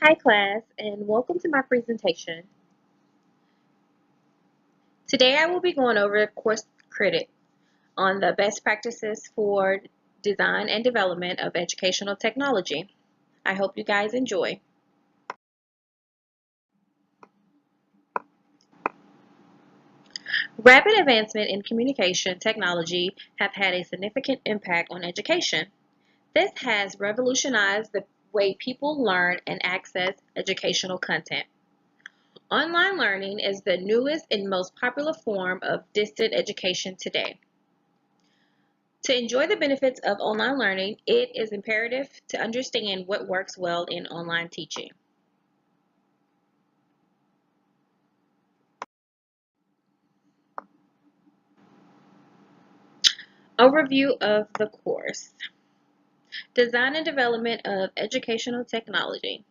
Hi class, and welcome to my presentation. Today I will be going over course credit on the best practices for design and development of educational technology. I hope you guys enjoy. Rapid advancement in communication technology have had a significant impact on education. This has revolutionized the way people learn and access educational content. Online learning is the newest and most popular form of distant education today. To enjoy the benefits of online learning, it is imperative to understand what works well in online teaching. Overview of the course. Design and development of educational technology.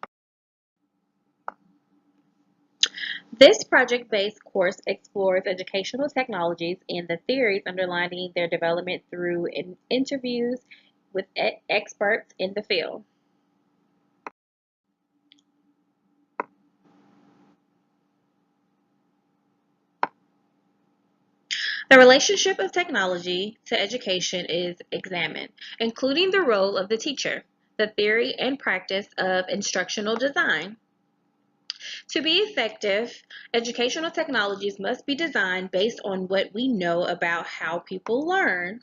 This project-based course explores educational technologies and the theories underlying their development through interviews with experts in the field. The relationship of technology to education is examined, including the role of the teacher, the theory and practice of instructional design. To be effective, educational technologies must be designed based on what we know about how people learn.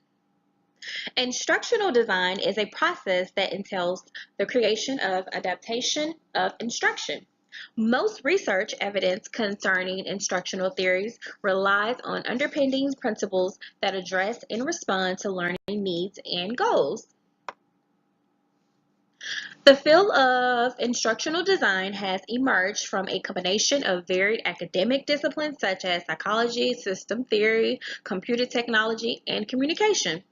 Instructional design is a process that entails the creation of adaptation of instruction. Most research evidence concerning instructional theories relies on underpinning principles that address and respond to learning needs and goals. The field of instructional design has emerged from a combination of varied academic disciplines such as psychology, system theory, computer technology, and communication.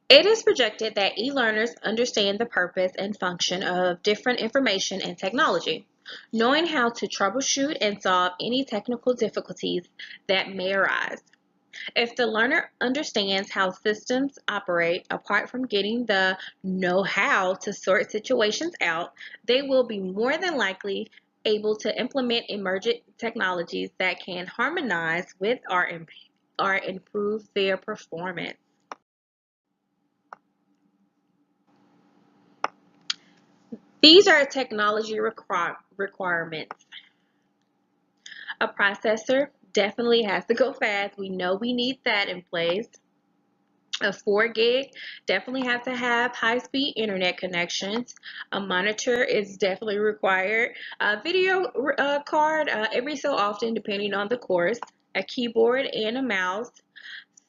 It is projected that e-learners understand the purpose and function of different information and technology, knowing how to troubleshoot and solve any technical difficulties that may arise. If the learner understands how systems operate, apart from getting the know-how to sort situations out, they will be more than likely able to implement emergent technologies that can harmonize with or improve their performance. These are technology requirements. A processor definitely has to go fast. We know we need that in place. A 4 gig definitely have to have high-speed internet connections. A monitor is definitely required. A video card every so often depending on the course. A keyboard and a mouse.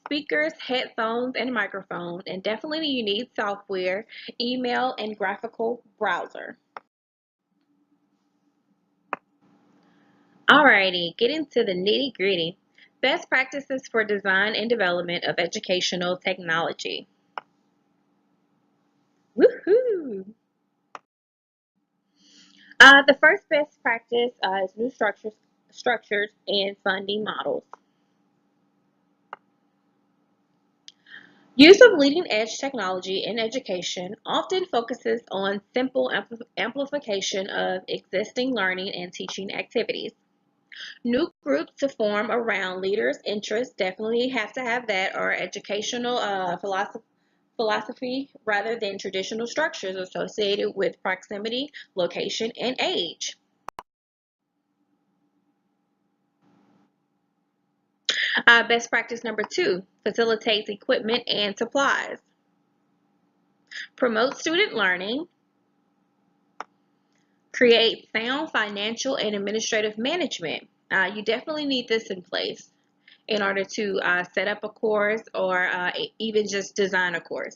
Speakers, headphones, and microphone. And definitely you need software, email, and graphical browser. Alrighty, getting to the nitty gritty. Best practices for design and development of educational technology. Woohoo! The first best practice is new structures and funding models. Use of leading edge technology in education often focuses on simple amplification of existing learning and teaching activities. New groups to form around leaders' interests definitely have to have that, or educational philosophy rather than traditional structures associated with proximity, location, and age. Best practice number 2, facilitates equipment and supplies. Promote student learning. Create sound financial and administrative management. You definitely need this in place in order to set up a course or even just design a course.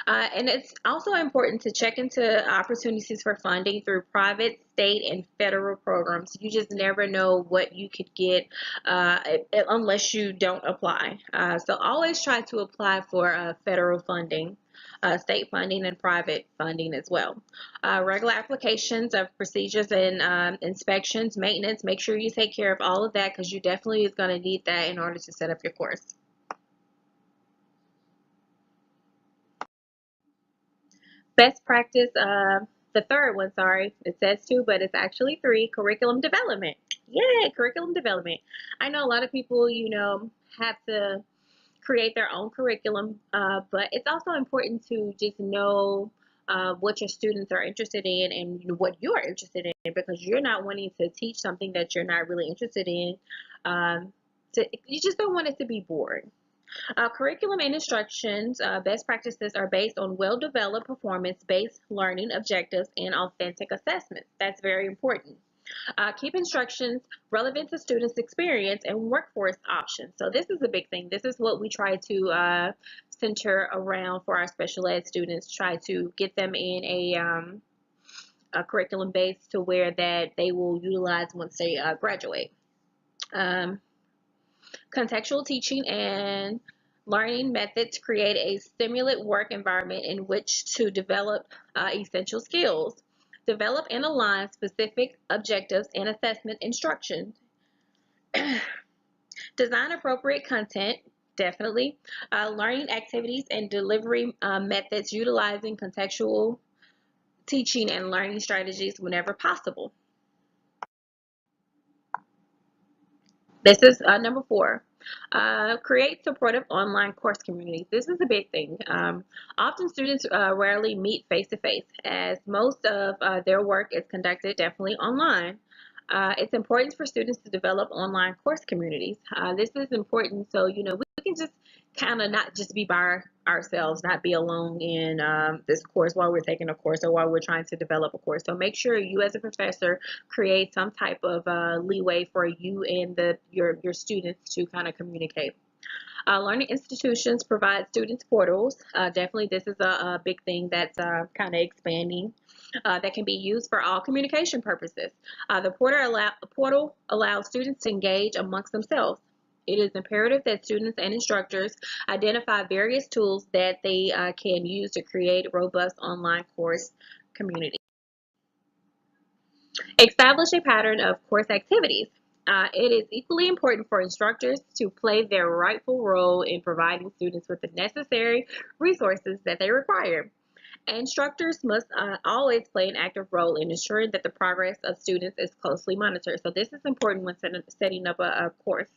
And it's also important to check into opportunities for funding through private, state, and federal programs. You just never know what you could get unless you don't apply. So always try to apply for federal funding. State funding and private funding as well. Regular applications of procedures and inspections, maintenance. Make sure you take care of all of that because you definitely is going to need that in order to set up your course. Best practice, the third one, sorry, it says two, but it's actually three, curriculum development. Yay, curriculum development. I know a lot of people, have to create their own curriculum, but it's also important to just know what your students are interested in and what you're interested in, because you're not wanting to teach something that you're not really interested in. You just don't want it to be boring. Curriculum and instructions, best practices are based on well-developed performance-based learning objectives and authentic assessments. That's very important. Keep instructions relevant to students' experience and workforce options. So this is a big thing. This is what we try to center around for our special ed students. Try to get them in a curriculum base to where that they will utilize once they graduate. Um, Contextual teaching and learning methods create a stimulant work environment in which to develop essential skills. Develop and align specific objectives and assessment instructions. Design appropriate content, definitely. Learning activities and delivery methods utilizing contextual teaching and learning strategies whenever possible. This is number four. Create supportive online course communities. This is a big thing. Often students rarely meet face to face, as most of their work is conducted definitely online. It's important for students to develop online course communities. This is important so we can just kind of not just be by ourselves, not be alone in this course while we're taking a course or while we're trying to develop a course. So make sure you as a professor create some type of leeway for you and your students to kind of communicate. Learning institutions provide students portals. Definitely, this is a big thing that's kind of expanding. That can be used for all communication purposes. The portal allows students to engage amongst themselves. It is imperative that students and instructors identify various tools that they can use to create robust online course community. Establish a pattern of course activities. It is equally important for instructors to play their rightful role in providing students with the necessary resources that they require. Instructors must always play an active role in ensuring that the progress of students is closely monitored. So this is important when setting up a course.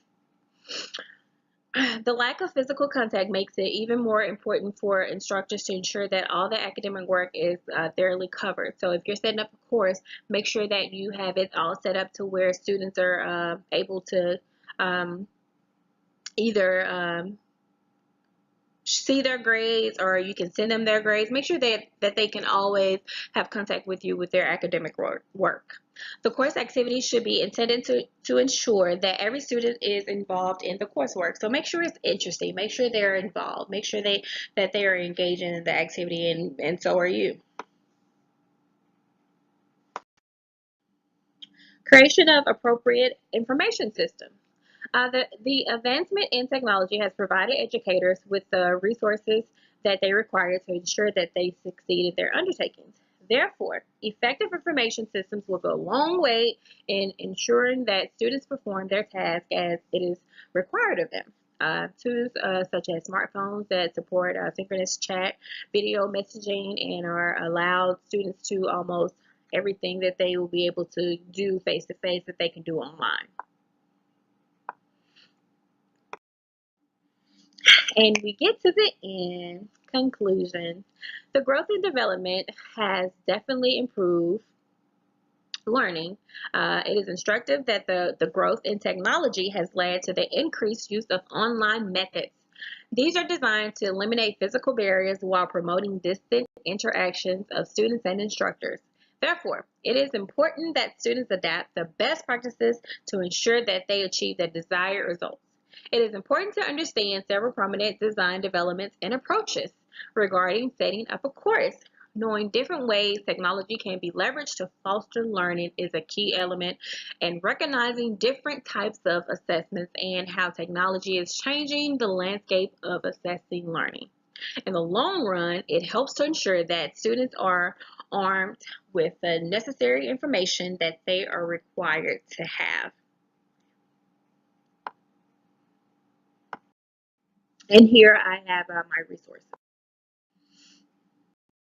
The lack of physical contact makes it even more important for instructors to ensure that all the academic work is thoroughly covered. So if you're setting up a course, make sure that you have it all set up to where students are able to um, either see their grades, or you can send them their grades. Make sure that they can always have contact with you with their academic work. The course activities should be intended to ensure that every student is involved in the coursework. So make sure it's interesting. Make sure they're involved. Make sure that they are engaging in the activity, and so are you. Creation of appropriate information systems. The advancement in technology has provided educators with the resources that they require to ensure that they succeed in their undertakings. Therefore, effective information systems will go a long way in ensuring that students perform their task as it is required of them. Tools such as smartphones that support synchronous chat, video messaging, and are allowed students to almost everything that they will be able to do face to face that they can do online. And we get to the end conclusion. The growth and development has definitely improved learning. It is instructive that the growth in technology has led to the increased use of online methods. These are designed to eliminate physical barriers while promoting distant interactions of students and instructors. Therefore, it is important that students adapt the best practices to ensure that they achieve the desired results. It is important to understand several prominent design developments and approaches regarding setting up a course. Knowing different ways technology can be leveraged to foster learning is a key element, and recognizing different types of assessments and how technology is changing the landscape of assessing learning. In the long run, it helps to ensure that students are armed with the necessary information that they are required to have. And here I have my resources.